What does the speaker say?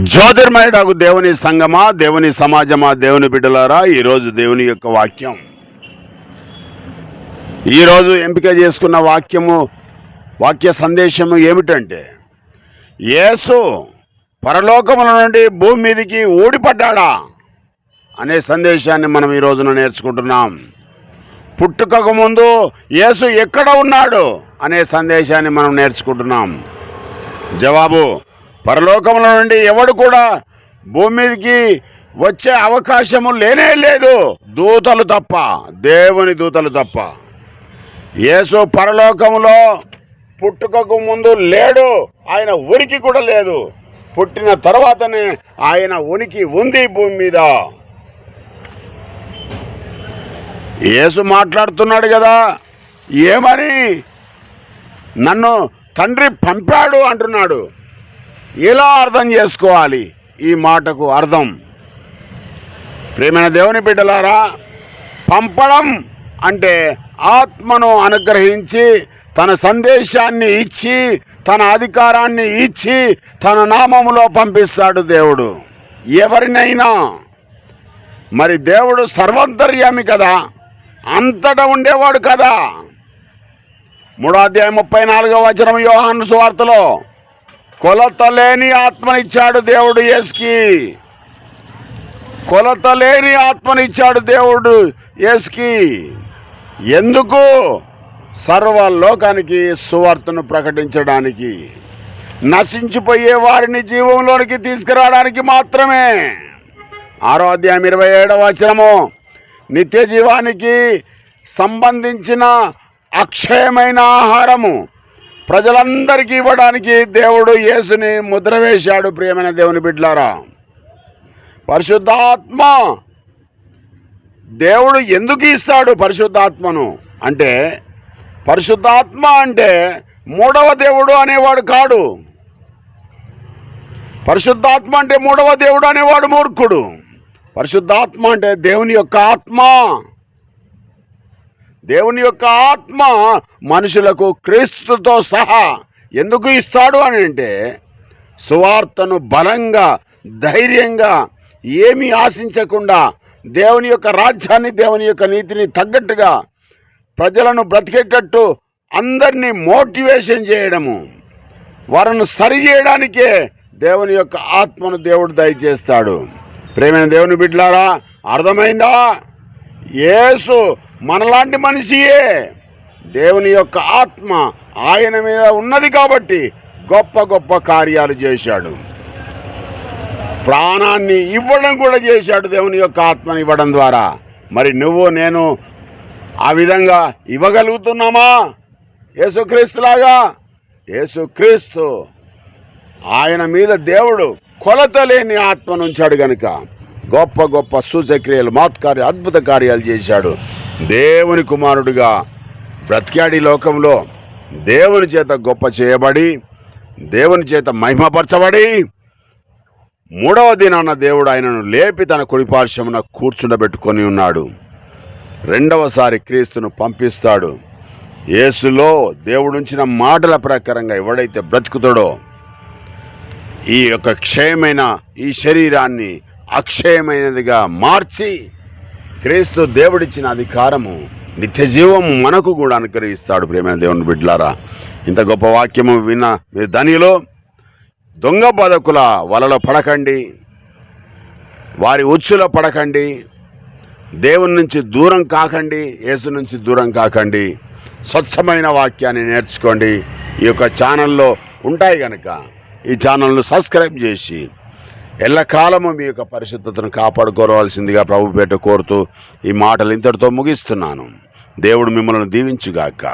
జ్యోతిర్మయుడగు దేవుని సంగమా, దేవుని సమాజమా, దేవుని బిడ్డలారా, ఈరోజు దేవుని యొక్క వాక్యం, ఈరోజు ఎంపిక చేసుకున్న వాక్య సందేశము ఏమిటంటే, యేసు పరలోకముల నుండి భూమి మీదికి ఊడిపడ్డాడా అనే సందేశాన్ని మనం ఈ రోజున నేర్చుకుంటున్నాం. పుట్టుకకు ముందు యేసు ఎక్కడ ఉన్నాడు అనే సందేశాన్ని మనం నేర్చుకుంటున్నాం. జవాబు: పరలోకముల నుండి ఎవడు కూడా భూమి మీదకి వచ్చే అవకాశము లేనే లేదు, దూతలు తప్ప, దేవుని దూతలు తప్ప. యేసు పరలోకములో పుట్టుకకు ముందు లేడు, ఆయన ఉనికి కూడా లేదు. పుట్టిన తర్వాతనే ఆయన ఉనికి ఉంది భూమి మీద. యేసు మాట్లాడుతున్నాడు కదా, ఏమని? నన్ను తండ్రి పంపాడు అంటున్నాడు. ఎలా అర్థం చేసుకోవాలి ఈ మాటకు అర్థం? ప్రియమైన దేవుని బిడ్డలారా, పంపడం అంటే ఆత్మను అనుగ్రహించి, తన సందేశాన్ని ఇచ్చి, తన అధికారాన్ని ఇచ్చి, తన నామములో పంపిస్తాడు దేవుడు ఎవరినైనా. మరి దేవుడు సర్వాంతర్యామి కదా, అంతటా ఉండేవాడు కదా. 3వ అధ్యాయం 34వ వచనం యోహాను సువార్తలో, కొలతలేని ఆత్మనిచ్చాడు దేవుడు యేసుకి. కొలతలేని ఆత్మనిచ్చాడు దేవుడు యేసుకి. ఎందుకు? సర్వలోకానికి సువార్తను ప్రకటించడానికి, నశించిపోయే వారిని జీవంలోనికి తీసుకురావడానికి మాత్రమే. 6వ అధ్యాయం 27వ వచనము, నిత్య జీవానికి సంబంధించిన అక్షయమైన ఆహారము ప్రజలందరికీ ఇవ్వడానికి దేవుడు యేసుని ముద్ర వేశాడు. ప్రియమైన దేవుని బిడ్డలారా, పరిశుద్ధాత్మ దేవుడు ఎందుకు ఇస్తాడు పరిశుద్ధాత్మను అంటే, పరిశుద్ధాత్మ అంటే మూడవ దేవుడు అనేవాడు కాడు. పరిశుద్ధాత్మ అంటే మూడవ దేవుడు అనేవాడు మూర్ఖుడు. పరిశుద్ధాత్మ అంటే దేవుని యొక్క ఆత్మ. దేవుని యొక్క ఆత్మ మనుషులకు క్రీస్తుతో సహా ఎందుకు ఇస్తాడు అని అంటే, సువార్తను బలంగా, ధైర్యంగా, ఏమీ ఆశించకుండా, దేవుని యొక్క రాజ్యాన్ని, దేవుని యొక్క నీతిని తగ్గట్టుగా ప్రజలను బ్రతికేటట్టు అందరినీ మోటివేషన్ చేయడము, వారిని సరి చేయడానికే దేవుని యొక్క ఆత్మను దేవుడు దయచేస్తాడు. ప్రేమైన దేవుని బిడ్డలారా, అర్థమైందా? యేసు మనలాంటి మనిషియే. దేవుని యొక్క ఆత్మ ఆయన మీద ఉన్నది కాబట్టి గొప్ప గొప్ప కార్యాలు చేశాడు. ప్రాణాన్ని ఇవ్వడం కూడా చేశాడు దేవుని యొక్క ఆత్మని ఇవ్వడం ద్వారా. మరి నువ్వు నేను ఆ విధంగా ఇవ్వగలుగుతున్నామా యేసుక్రీస్తులాగా? యేసుక్రీస్తు ఆయన మీద దేవుడు కొలతలేని ఆత్మను ఉంచాడు గనుక గొప్ప గొప్ప సూచక్రియలు, మహత్కార్య, అద్భుత కార్యాలు చేశాడు. దేవుని కుమారుడిగా బ్రతికాడి లోకంలో, దేవుని చేత గొప్ప చేయబడి, దేవుని చేత మహిమపరచబడి, 3వ దినాన దేవుడు ఆయనను లేపి తన కుడిపార్శ్వమున కూర్చుండబెట్టుకొని ఉన్నాడు. 2వసారి క్రీస్తును పంపిస్తాడు. యేసులో దేవుడు ఉంచిన మాటల ప్రకారంగా ఎవడైతే బ్రతుకుతాడో, ఈ యొక్క క్షయమైన ఈ శరీరాన్ని అక్షయమైనదిగా మార్చి, క్రీస్తు దేవుడిచ్చిన అధికారము, నిత్య జీవం మనకు కూడా అనుగ్రహిస్తాడు. ప్రియమైన దేవుని బిడ్డలారా, ఇంత గొప్ప వాక్యము విన్న మీరు ధనియులు, దొంగ బోధకుల వలలో పడకండి, వారి ఉచ్చులో పడకండి, దేవుని నుంచి దూరం కాకండి, యేసు నుంచి దూరం కాకండి. స్వచ్ఛమైన వాక్యాన్ని నేర్చుకోండి. ఈ యొక్క ఛానల్లో ఉంటాయి కనుక ఈ ఛానల్ను సబ్స్క్రైబ్ చేసి ఎల్లకాలము మీ యొక్క పరిశుద్ధతను కాపాడుకోవాల్సిందిగా ప్రభుపేట కోరుతూ ఈ మాటలు ఇంతటితో ముగిస్తున్నాను. దేవుడు మిమ్మల్ని దీవించుగాక.